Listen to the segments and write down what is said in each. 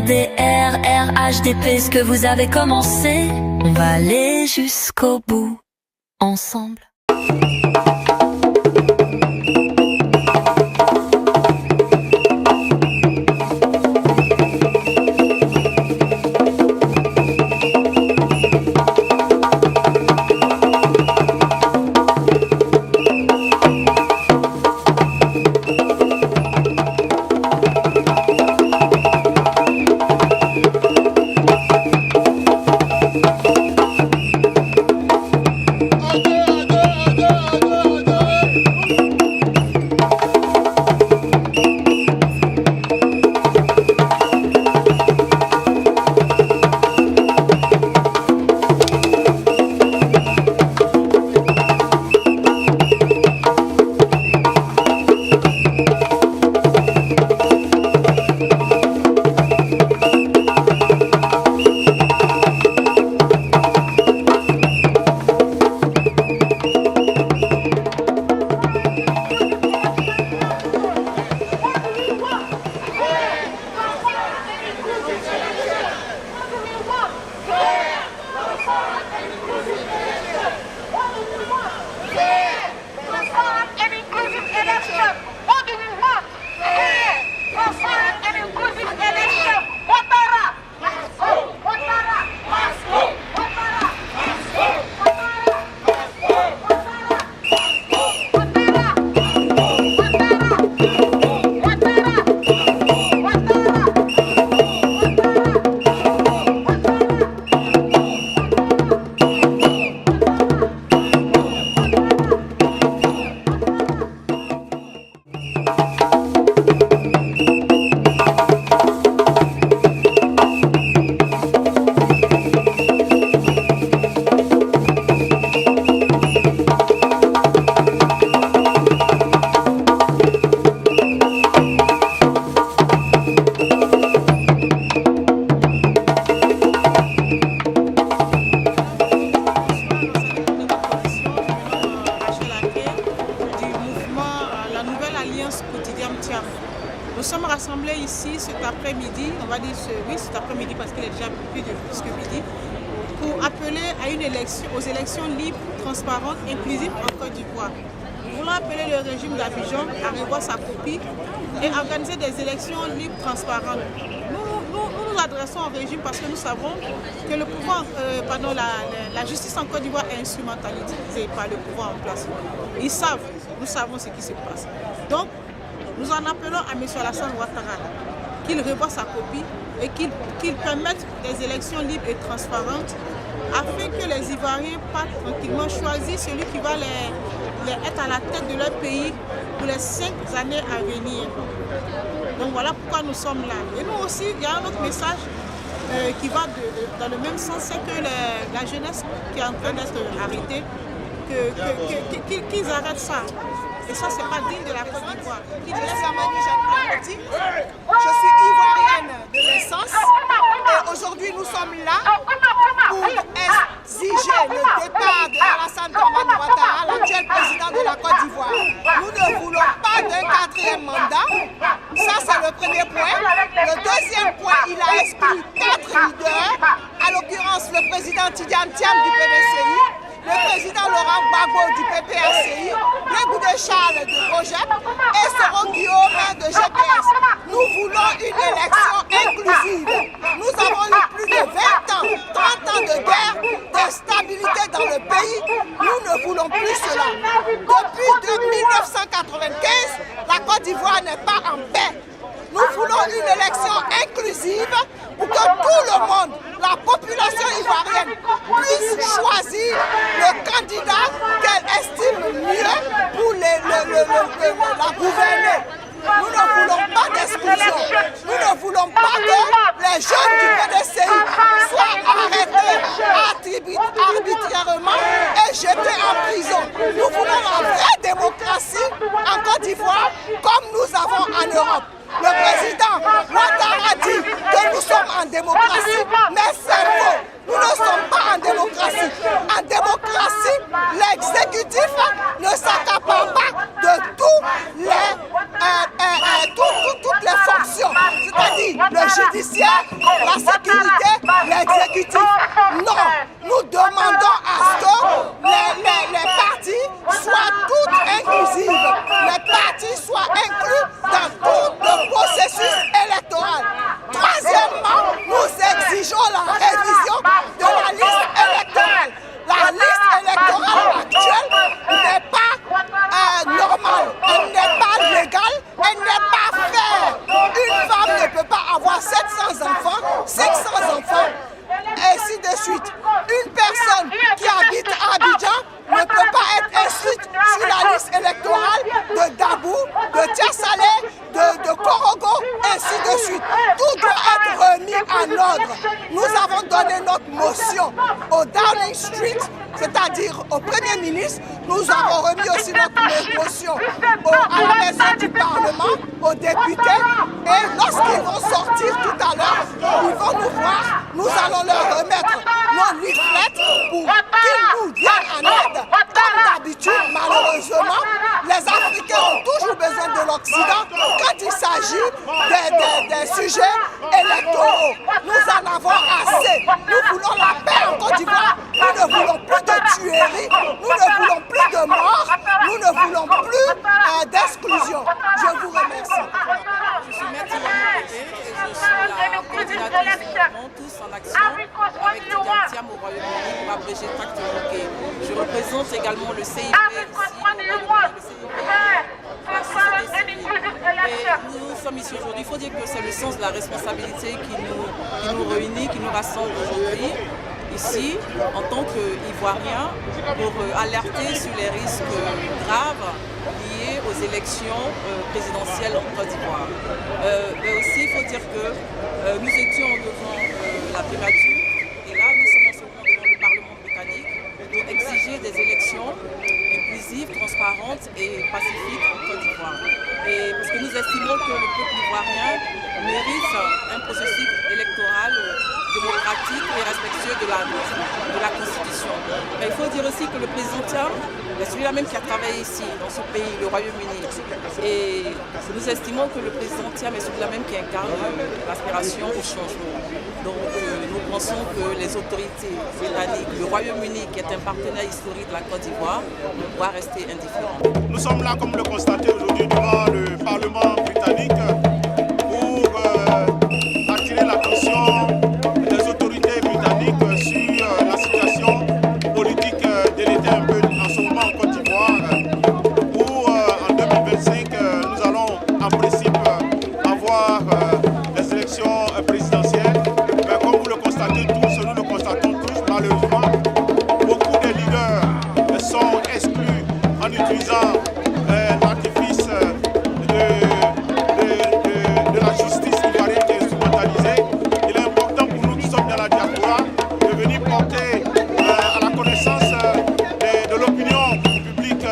RDR, RHDP, ce que vous avez commencé, on va aller jusqu'au bout, ensemble. Nous sommes rassemblés ici cet après-midi, on va dire cet après-midi parce qu'il est déjà plus que midi, pour appeler à aux élections libres, transparentes, inclusives en Côte d'Ivoire. Nous voulons appeler le régime d'Abidjan à revoir sa copie et organiser des élections libres, transparentes. Nous nous adressons au régime parce que nous savons que le pouvoir, la justice en Côte d'Ivoire est instrumentalisée par le pouvoir en place. Ils savent, nous savons ce qui se passe. Donc, nous en appelons à M. Alassane Ouattara qu'il revoie sa copie et qu'il permette des élections libres et transparentes afin que les Ivoiriens partent tranquillement choisir celui qui va être à la tête de leur pays pour les 5 années à venir. Donc voilà pourquoi nous sommes là. Et nous aussi, il y a un autre message qui va dans le même sens, c'est que la jeunesse qui est en train d'être arrêtée, qu'ils arrêtent ça. Et ça, c'est pas digne de la Côte d'Ivoire. Je suis Amani Jeanne-Petit, je suis ivoirienne de naissance et aujourd'hui nous sommes là pour exiger le départ de Alassane Dramane Ouattara, l'actuel président de la Côte d'Ivoire. Nous ne voulons pas d'un 4e mandat, ça c'est le premier point. Le deuxième point, il a exclu 4 leaders, à l'occurrence le président Tidiane Thiam du PDCI, le président Laurent Gbagbo du PPACI, le Goudé Charles de Cogep et Soro Guillaume de GPS. Nous voulons une élection inclusive. Nous avons eu plus de 20 ans, 30 ans de guerre, d'instabilité dans le pays. Nous ne voulons plus cela. Depuis 1995, la Côte d'Ivoire n'est pas en paix. Nous voulons une élection inclusive pour que tout le monde, la population ivoirienne, puisse choisir le candidat qu'elle estime mieux pour la gouverner. Nous ne voulons pas d'exclusion. Nous ne voulons pas que les jeunes du PDCI soient arrêtés arbitrairement et jetés en prison. Nous voulons la vraie démocratie en Côte d'Ivoire comme nous avons en Europe. Le président Ouattara dit que nous sommes en démocratie, mais c'est faux. Nous ne sommes pas en démocratie. En démocratie, l'exécutif ne s'accapare pas de toutes les fonctions. C'est-à-dire, le judiciaire, la sécurité, l'exécutif. Non, nous demandons à ce que les partis soient toutes inclusives, les partis soient inclus dans tout le processus électoral. Troisièmement, nous exigeons la révision de la liste électorale. La liste électorale actuelle n'est pas normale, elle n'est pas légale, elle n'est pas fair. Une femme ne peut pas avoir 700 enfants, 500 enfants, et ainsi de suite. Une personne qui habite à Abidjan ne peut pas être inscrite sur la liste électorale de Dabou, de Tiasalé, de Korogo, ainsi de suite. Tout doit être remis en ordre. Nous avons donné notre motion au Downing Street, c'est-à-dire au Premier ministre. Nous avons remis aussi notre motion à la maison du Parlement, aux députés. Et lorsqu'ils vont sortir tout à l'heure, ils vont nous voir. Nous allons leur remettre nos leaflets pour qu'ils nous viennent en aide. Comme d'habitude, malheureusement, les Africains ont toujours besoin de l'Occident quand il s'agit des sujets électoraux. Nous en avons assez. Nous voulons la paix en Côte d'Ivoire. Nous ne voulons plus de tueries. Nous ne voulons plus de morts. Nous ne voulons plus d'exclusion. Je vous remercie. Je suis Maître Yamoué et je suis la coordinatrice du mouvement Tous en Action avec Tidiane Thiam au Royaume-Uni pour abréger Tact Roquet. Je représente également le CIP et nous sommes ici aujourd'hui. Il faut dire que c'est le sens de la responsabilité qui nous réunit, qui nous rassemble aujourd'hui. Ici, en tant qu'Ivoiriens, pour alerter sur les risques graves liés aux élections présidentielles en Côte d'Ivoire. Mais aussi, il faut dire que nous étions devant la primature et là, nous sommes en ce moment devant le Parlement britannique pour exiger des élections inclusives, transparentes et pacifiques en Côte d'Ivoire. Et parce que nous estimons que le peuple ivoirien mérite un processus électoral démocratique et respectueux de la Constitution. Mais il faut dire aussi que le président Thiam est celui-là même qui a travaillé ici, dans ce pays, le Royaume-Uni. Et nous estimons que le président Thiam est celui-là même qui incarne l'aspiration au changement. Donc nous pensons que les autorités britanniques, le Royaume-Uni, qui est un partenaire historique de la Côte d'Ivoire, ne doit rester indifférent. Nous sommes là, comme le constatez aujourd'hui, devant le Parlement britannique pour attirer l'attention des autorités britanniques sur la situation politique délétère un peu en ce moment en Côte d'Ivoire, où en 2025 nous allons en principe avoir des élections présidentielles. Mais comme vous le constatez tous, nous le constatons tous, malheureusement, beaucoup de leaders sont exclus en utilisant l'artifice de la justice ivoirienne qui est instrumentalisée. Il est important pour nous qui sommes dans la diaspora de venir porter à la connaissance de l'opinion publique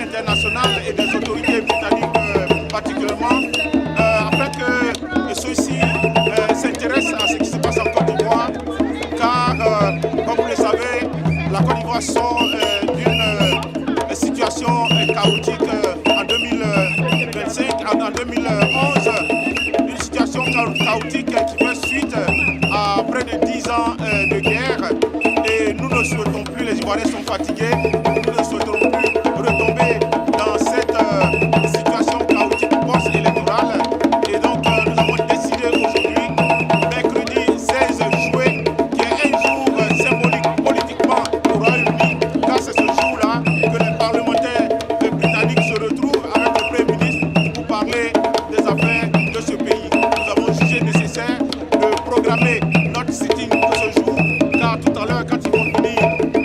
internationale et des autorités britanniques particulièrement, afin que ceux-ci s'intéressent à ce qui se passe en Côte d'Ivoire, car, comme vous le savez, la Côte d'Ivoire sort d'une situation chaotique en 2025, en 2011, une situation chaotique qui fait suite à près de 10 ans de guerre. Et nous ne souhaitons plus, les Ivoiriens sont fatigués, nous ne souhaitons plus retomber dans cette situation chaotique post-électorale. Et donc nous avons décidé aujourd'hui, mercredi 16 juillet, qui est un jour symbolique politiquement au Royaume-Uni, car c'est ce jour-là que les parlementaires britanniques se retrouvent avec le Premier ministre pour parler des affaires de ce pays. Nous avons jugé nécessaire de programmer notre sitting de ce jour, car tout à l'heure, quand ils vont finir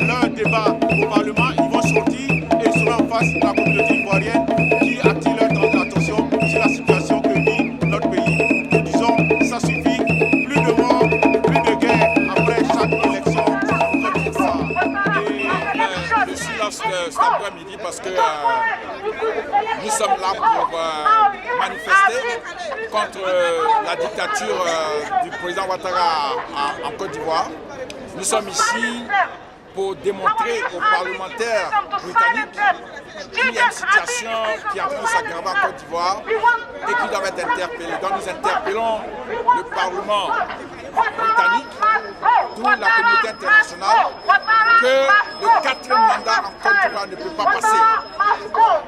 leur débat au Parlement, ils vont sortir et ils seront en face de la communauté ivoirienne qui attire leur attention sur la situation que vit notre pays. Nous disons, ça suffit, plus de morts, plus de guerre après chaque élection. Je suis là cet après-midi parce que nous sommes là pour manifester contre la dictature du président Ouattara en Côte d'Ivoire. Nous sommes ici pour démontrer aux parlementaires britanniques qu'il y a une situation qui est en train de s'aggraver en Côte d'Ivoire et qu'ils doivent être interpellés. Donc nous interpellons le Parlement britannique, toute la communauté internationale, que le 4e mandat en Côte d'Ivoire ne peut pas passer.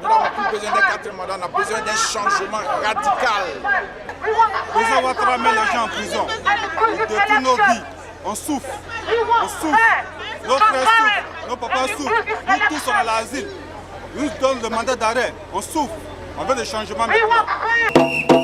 Nous n'avons plus besoin d'un 4e mandat, on a besoin d'un changement radical. Les gens vont mettre les gens en prison. Depuis nos vies, on souffre. On souffre. Nos frères souffrent, nos papas souffrent. Nous tous sommes à l'asile. Nous donnent le mandat d'arrêt. On souffre. On veut des changements maintenant.